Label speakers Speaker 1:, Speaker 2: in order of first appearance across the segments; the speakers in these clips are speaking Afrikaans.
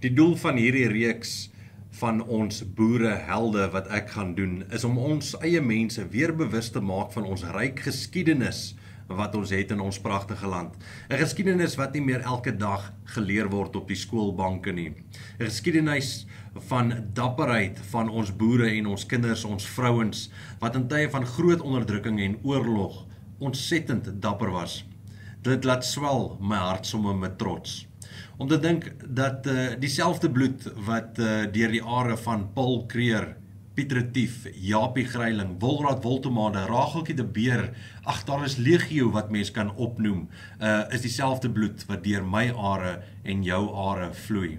Speaker 1: Die doel van hierdie reeks van ons boerehelde wat ek gaan doen, is om ons eie mense weer bewus te maak van ons ryk geskiedenis wat ons het in ons pragtige land. 'n Geskiedenis wat nie meer elke dag geleer word op die skoolbanke nie. 'n Geskiedenis van dapperheid van ons boere en ons kinders, ons vrouens, wat in tye van groot onderdrukking en oorlog ontsettend dapper was. Dit laat swel my hart somme met trots. Om te dink dat dieselfde bloed wat deur die are van Paul Kruger, Piet Retief, Japie Greiling, Wolrad Woltemade, Rageltjie de Beer, ag daar is legio wat mens kan opnoem, is dieselfde bloed wat deur my are en jou are vloei.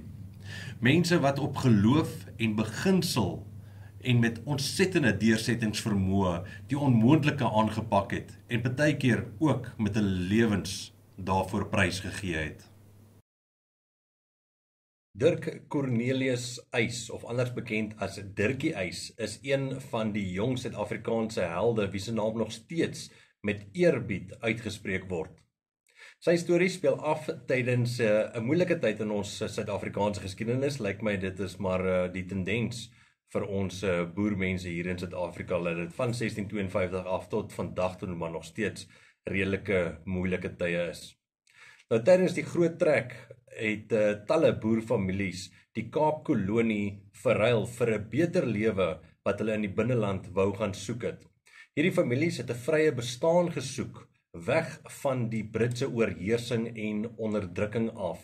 Speaker 1: Mense wat op geloof en beginsel en met ontsettende deursettingsvermoë die onmoontlike aangepak het en partykeer ook met hulle lewens daarvoor prys gegee het. Dirk Cornelius Uys, of anders bekend as Dirkie Uys, is een van die jong Suid-Afrikaanse helde wie se naam nog steeds met eerbied uitgespreek word. Sy storie speel af tydens 'n moeilike tyd in ons Suid-Afrikaanse geskiedenis. Lyk my dit is maar die tendens vir ons boermense hier in Suid-Afrika, dat dit van 1652 af tot vandag toe maar nog steeds redelike moeilike tye is. Nou tydens die groot trek het talle boerfamilies die Kaapkolonie verruil vir 'n beter lewe wat hulle in die binneland wou gaan soek het. Hierdie families het 'n vrye bestaan gesoek, weg van die Britse oorheersing en onderdrukking af.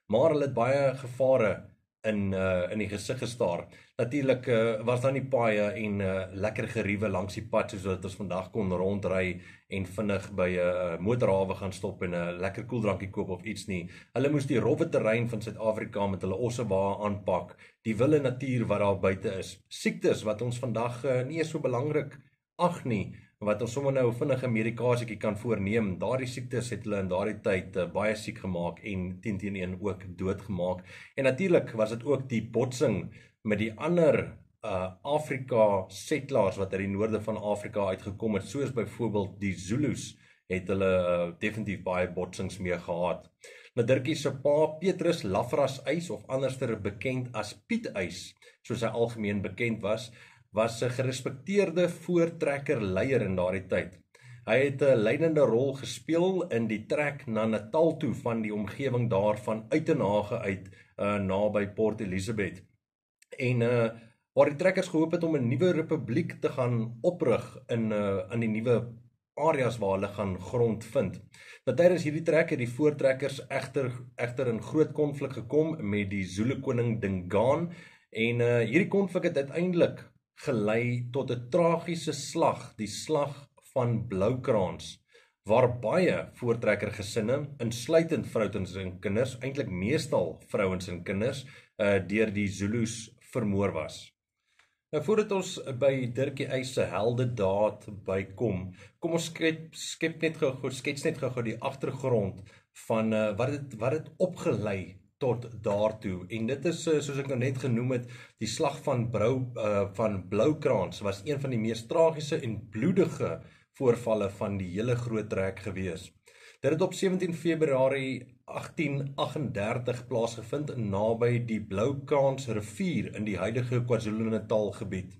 Speaker 1: Maar hulle het baie gevare in die gesig gestaar. Natuurlik was daar nie paaie en lekker geriewe langs die pad, soos dat ons vandag kon rondry en vinnig by 'n motorhawe gaan stop en 'n lekker koeldrankie koop of iets nie. Hulle moes die rowwe terrein van Suid-Afrika met hulle ossebaai aanpak, die wilde natuur wat daar buite is. Siektes wat ons vandag nie is so belangrik ag nie, wat ons sommer nou vinnig 'n medikasietjie kan voorneem. Daardie siektes het hulle in daardie tyd baie siek gemaak en teen een ook doodgemaak. En natuurlik was dit ook die botsing met die ander Afrika settlers wat uit die noorde van Afrika uitgekom het, soos byvoorbeeld die Zulus, het hulle definitief baie botsings mee gehad. Nou Dirkie se pa, Petrus Lafras Uys, of anderster bekend as Piet Uys, soos hy algemeen bekend was 'n gerespekteerde voortrekker leier in daardie tyd. Hy het 'n leidende rol gespeel in die trek na Natal toe van die omgewing daarvan Uitenhage uit naby Port Elizabeth. En waar die trekkers gehoop het om 'n nuwe republiek te gaan oprig in die nuwe areas waar hulle gaan grond vind. Nou tydens hierdie trek het die voortrekkers egter in groot konflik gekom met die Zulu koning Dingaan, en hierdie konflik het uiteindelik gelei tot 'n tragiese slag, die slag van Bloukrans, waar baie voortrekker gesinne, insluitend vrouens en kinders, eintlik meestal vrouens en kinders, deur die Zulus vermoor was. Nou voordat ons by Dirkie Uys se heldedaad bykom, kom ons skets net gou die agtergrond van wat het opgelei tot daartoe. En dit is, soos ek nou net genoem het, die slag van Bloukrans was een van die mees tragiese en bloedige voorvalle van die hele groot trek gewees. Dit het op 17 Februarie 1838 plaasgevind naby die Bloukrans rivier in die huidige KwaZulu-Natal gebied.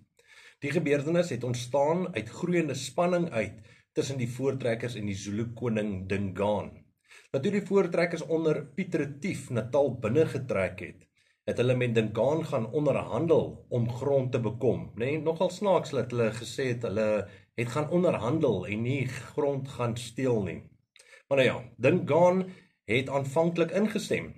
Speaker 1: Die gebeurtenis het ontstaan uit groeiende spanning uit tussen die voortrekkers en die Zulu koning Dingaan. Toe die voortrekkers onder Piet Retief Natal binne getrek het hulle met Dingaan gaan onderhandel om grond te bekom. Nee, nogal snaaks dat hulle gesê het hulle het gaan onderhandel en nie grond gaan steel nie. Maar nou ja, Dingaan het aanvanklik ingestem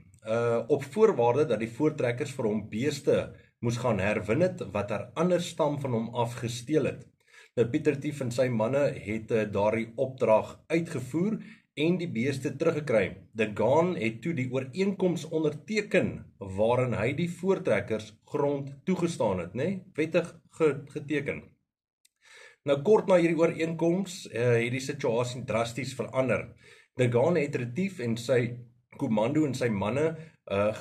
Speaker 1: op voorwaarde dat die voortrekkers vir hom beeste moes gaan herwin het wat 'n ander stam van hom afgesteel het. Nou Piet Retief en sy manne het daardie opdrag uitgevoer en die beeste teruggekry. Dingaan het toe die ooreenkoms onderteken waarin hy die voortrekkers grond toegestaan het, wettig geteken. Nou kort na hierdie ooreenkoms het die situasie drasties verander. Dingaan het Retief en sy komando en sy manne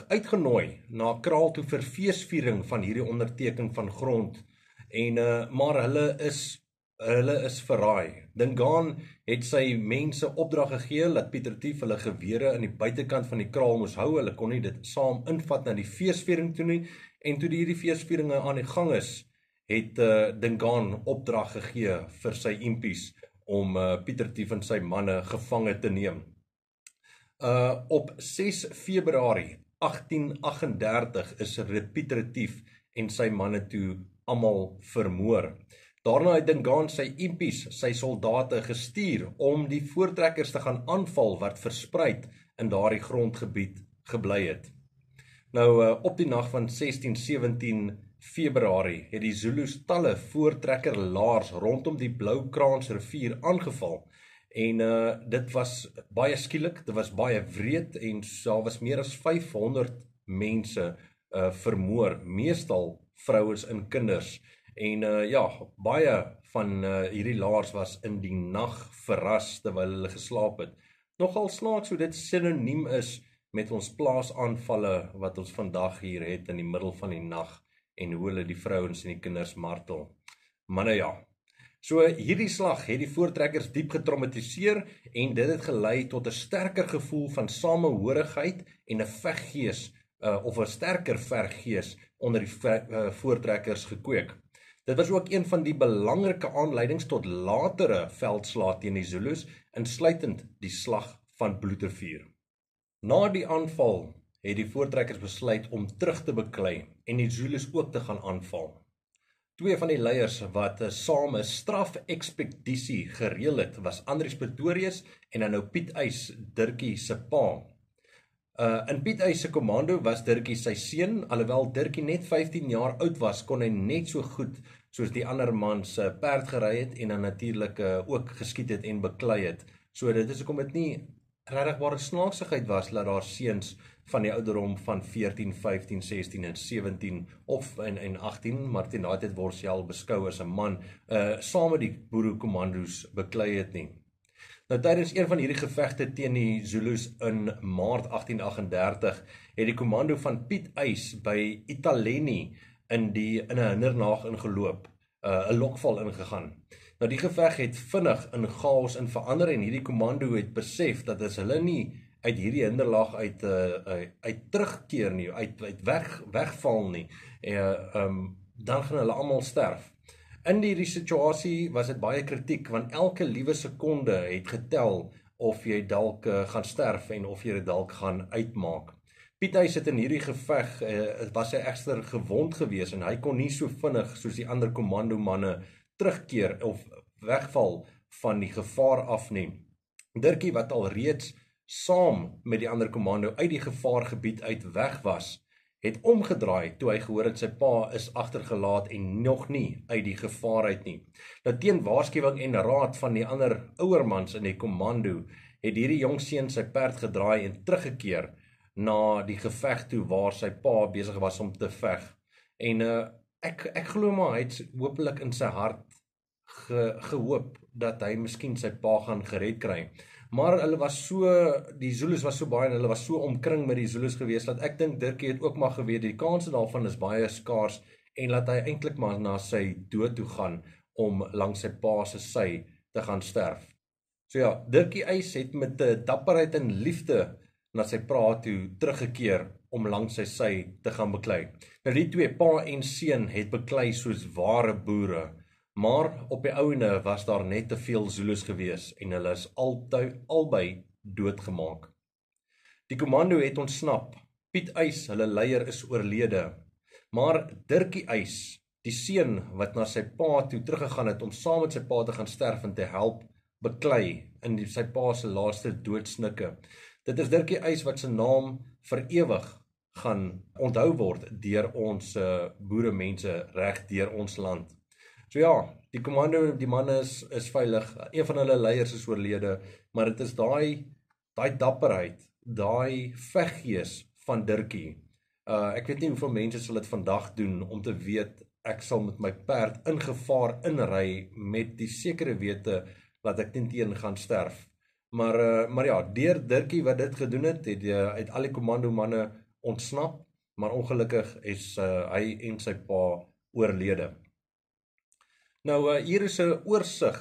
Speaker 1: uitgenooi na kraal toe vir feesviering van hierdie onderteken van grond. En maar hulle is Hulle is verraai. Dingaan het sy mense opdrag gegee dat Pieter Tief hulle gewere in die buitekant van die kraal moes hou. Hulle kon nie dit saam invat na die feesviering toe nie. En toe hierdie feesvieringe aan die gang is, het Dingaan opdrag gegee vir sy impies om Pieter Tief en sy manne gevange te neem. Op 6 Februarie 1838 is Pieter Tief en sy manne toe almal vermoor. Daarna het Dingaan sy impies, sy soldate gestuur om die voortrekkers te gaan aanval wat verspreid in daardie grondgebied gebly het. Nou op die nag van 16-17 Februarie het die Zulus talle voortrekkerlaars rondom die Bloukraansrivier aangeval. En dit was baie skielik, dit was baie wreed en daar was meer as 500 mense vermoor, meestal vrouens en kinders. En baie van hierdie laars was in die nag verras terwyl hulle geslaap het. Nogal snaaks hoe dit sinoniem is met ons plaasaanvalle wat ons vandag hier het in die middel van die nag en hoe hulle die vrouens en die kinders martel. Maar nou ja, so hierdie slag het die voortrekkers diep getraumatiseer en dit het gelei tot 'n sterker gevoel van samehorigheid en 'n veggees of 'n sterker veggees onder die voortrekkers gekweek. Dit was ook een van die belangrike aanleidings tot latere veldslae teen die Zulus, insluitend die slag van Bloedrivier. Na die aanval het die voortrekkers besluit om terug te beklei en die Zulus ook te gaan aanval. Twee van die leiers wat saam 'n strafekspedisie gereël het, was Andries Pretorius en dan nou Piet Uys, Dirkie se pa. In Piet Uys se komando was Dirkie sy seun, alhoewel Dirkie net 15 jaar oud was, kon hy net so goed soos die ander man se perd gery het en dan natuurlik ook geskiet het en beklei het. So dit is hoekom dit nie regtigbare snaaksigheid was dat daar seuns van die ouderdom van 14, 15, 16 en 17 of en 18, maar teen daai tyd word hy al beskou as 'n man, saam met die boerekommando's beklei het nie. Nou tydens een van hierdie gevegte teen die Zulus in Maart 1838 het die komando van Piet Uys by Italeni in 'n hinderlaag ingeloop, 'n lokval ingegaan. Nou die geveg het vinnig in chaos in verander en hierdie komando het besef dat as hulle nie uit hierdie hinderlaag uit terugkeer nie, uit wegval nie, dan gaan hulle almal sterf. In hierdie situasie was dit baie kritiek, want elke liewe sekonde het getel of jy dalk gaan sterf en of jy dit dalk gaan uitmaak. Piet Uys het in hierdie geveg, was hy egter gewond gewees en hy kon nie so vinnig soos die ander kommandomanne terugkeer of wegval van die gevaar af nie. Dirkie wat al reeds saam met die ander komando uit die gevaargebied uit weg was, het omgedraai toe hy gehoor het sy pa is agtergelaat en nog nie uit die gevaar uit nie. Nou teen waarskuwing en raad van die ander ouermans in die komando, het hierdie jong seun sy perd gedraai en teruggekeer na die geveg toe waar sy pa besig was om te veg. En ek glo maar hy het hopelik in sy hart gehoop dat hy miskien sy pa gaan gered kry. Maar hulle was die Zulus was so baie en hulle was so omkring met die Zulus gewees dat ek dink Dirkie het ook maar geweet die kanse daarvan is baie skaars en laat hy eintlik maar na sy dood toe gaan om langs sy pa se sy te gaan sterf. So ja, Dirkie Uys het met dapperheid en liefde na sy pa toe teruggekeer om langs sy te gaan beklei. Nou die twee, pa en seun, het beklei soos ware boere. Maar op die ouene was daar net te veel Zulus gewees en hulle is albei doodgemaak. Die komando het ontsnap. Piet Uys, hulle leier, is oorlede. Maar Dirkie Uys, die seun wat na sy pa toe teruggegaan het om saam met sy pa te gaan sterf en te help beklei in sy pa se laaste doodsnikke. Dit is Dirkie Uys wat sy naam vir ewig gaan onthou word deur ons boeremense reg deur ons land. So ja, die komando, die manne is veilig, een van hulle leiers is oorlede, maar dit is daai dapperheid, daai veggees van Dirkie. Ek weet nie hoeveel mense sal dit vandag doen om te weet, ek sal met my perd in gevaar inry met die sekere wete dat ek teen gaan sterf. Maar ja, deur Dirkie wat dit gedoen het, het al die kommandomanne ontsnap, maar ongelukkig is hy en sy pa oorlede. Nou hier is 'n oorsig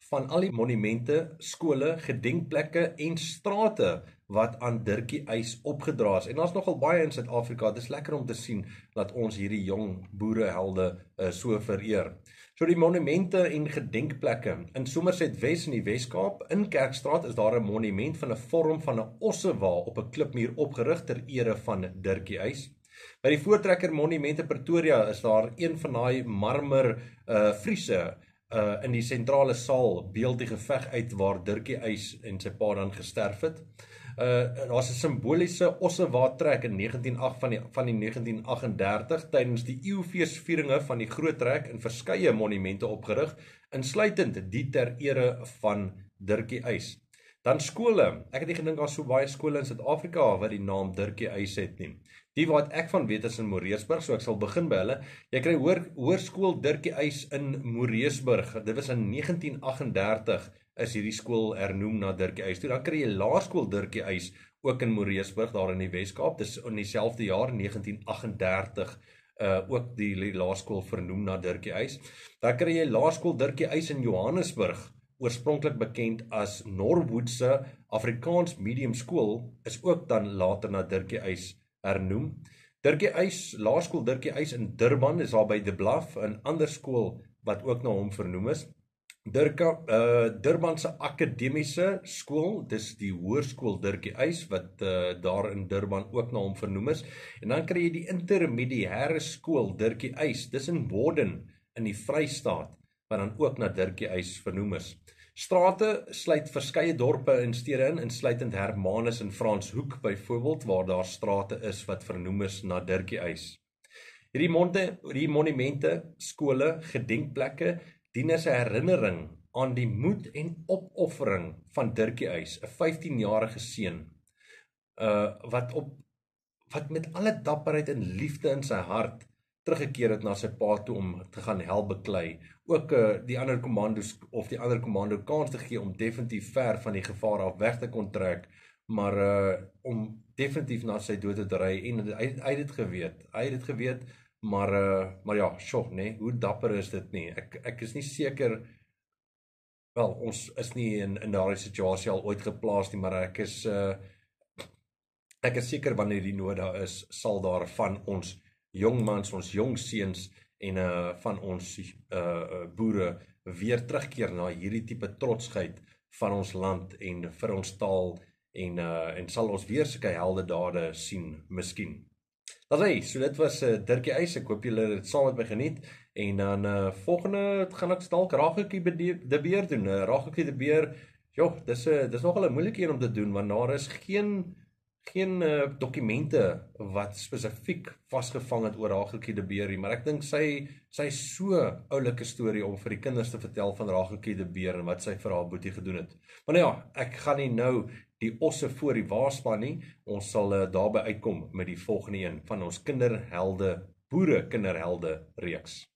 Speaker 1: van al die monumente, skole, gedenkplekke en strate wat aan Dirkie Uys opgedra is. En daar's nogal baie in Suid-Afrika. Dit is lekker om te sien dat ons hierdie jong boerehelde so vereer. So die monumente en gedenkplekke in Somerset Wes in die Wes-Kaap, in Kerkstraat is daar 'n monument van 'n vorm van 'n ossewa op 'n klipmuur opgerig ter ere van Dirkie Uys. By die Voortrekker Monument in Pretoria is daar een van daai marmer friese in die sentrale saal beeld die geveg uit waar Dirkie Uys en sy pa dan gesterf het. Daar's 'n simboliese ossewa trek in 1908 van die 1938 tydens die eeufeesvieringe van die groot trek in verskeie monumente opgerig, insluitend die ter ere van Dirkie Uys. Dan skole. Ek het nie gedink daar's so baie skole in Suid-Afrika wat die naam Dirkie Uys het nie. Die wat ek van weet is in Moreesburg, so ek sal begin by hulle. Jy kry Hoërskool Dirkie Uys in Moreesburg. Dit was in 1938 is hierdie skool hernoem na Dirkie Uys. Toe dan kry jy Laerskool Dirkie Uys ook in Moreesburg daar in die Wes-Kaap. Dis in dieselfde jaar 1938 ook die laerskool vernoem na Dirkie Uys. Dan kry jy Laerskool Dirkie Uys in Johannesburg, oorspronklik bekend as Norwoodse Afrikaans Medium Skool, is ook dan later na Dirkie Uys hernoem. Dirkie Uys, Laerskool Dirkie Uys in Durban is daar by De Bluff, 'n ander skool wat ook na hom vernoem is. Durban se akademiese skool, dis die Hoërskool Dirkie Uys wat daar in Durban ook na hom vernoem is. En dan kry jy die intermediêre skool Dirkie Uys, dis in Borden in die Vrystaat wat dan ook na Dirkie Uys vernoem is. Strate sluit verskeie dorpe en stede in, insluitend Hermanus en Franshoek byvoorbeeld, waar daar strate is wat vernoem is na Dirkie Uys. Hierdie monumente, skole, gedenkplekke dien as 'n herinnering aan die moed en opoffering van Dirkie Uys, 'n 15-jarige seun, wat met alle dapperheid en liefde in sy hart teruggekeer het na sy pa toe om te gaan help beklei. Ook die ander kommandos of die ander kommando kans te gee om definitief ver van die gevaar af weg te kon trek, maar om definitief na sy dood te ry, en hy het dit geweet, maar ja, sjoe, nee, hoe dapper is dit nie? Ek is nie seker, wel, ons is nie in daardie situasie al ooit geplaas nie, maar ek is seker wanneer die nood daar is, sal daar van ons jong mans, ons jong seuns en van ons boere weer terugkeer na hierdie tipe trotsheid van ons land en vir ons taal en sal ons weer sulke heldedade sien, miskien. So dit was Dirkie Uys, ek hoop julle het dit saam met my geniet, en dan volgende gaan ek dalk Rageltjie de Beer doen. Rageltjie de Beer, joh, dis nogal 'n moeilike een om te doen, want daar is geen dokumente wat spesifiek vasgevang het oor Rageltjie de Beer, maar ek dink sy is so oulike storie om vir die kinders te vertel van Rageltjie de Beer en wat sy vir haar boetie gedoen het. Maar nou ja, ek gaan nie nou die osse voor die waarspan nie, ons sal daarby uitkom met die volgende een van ons boere kinderhelde reeks.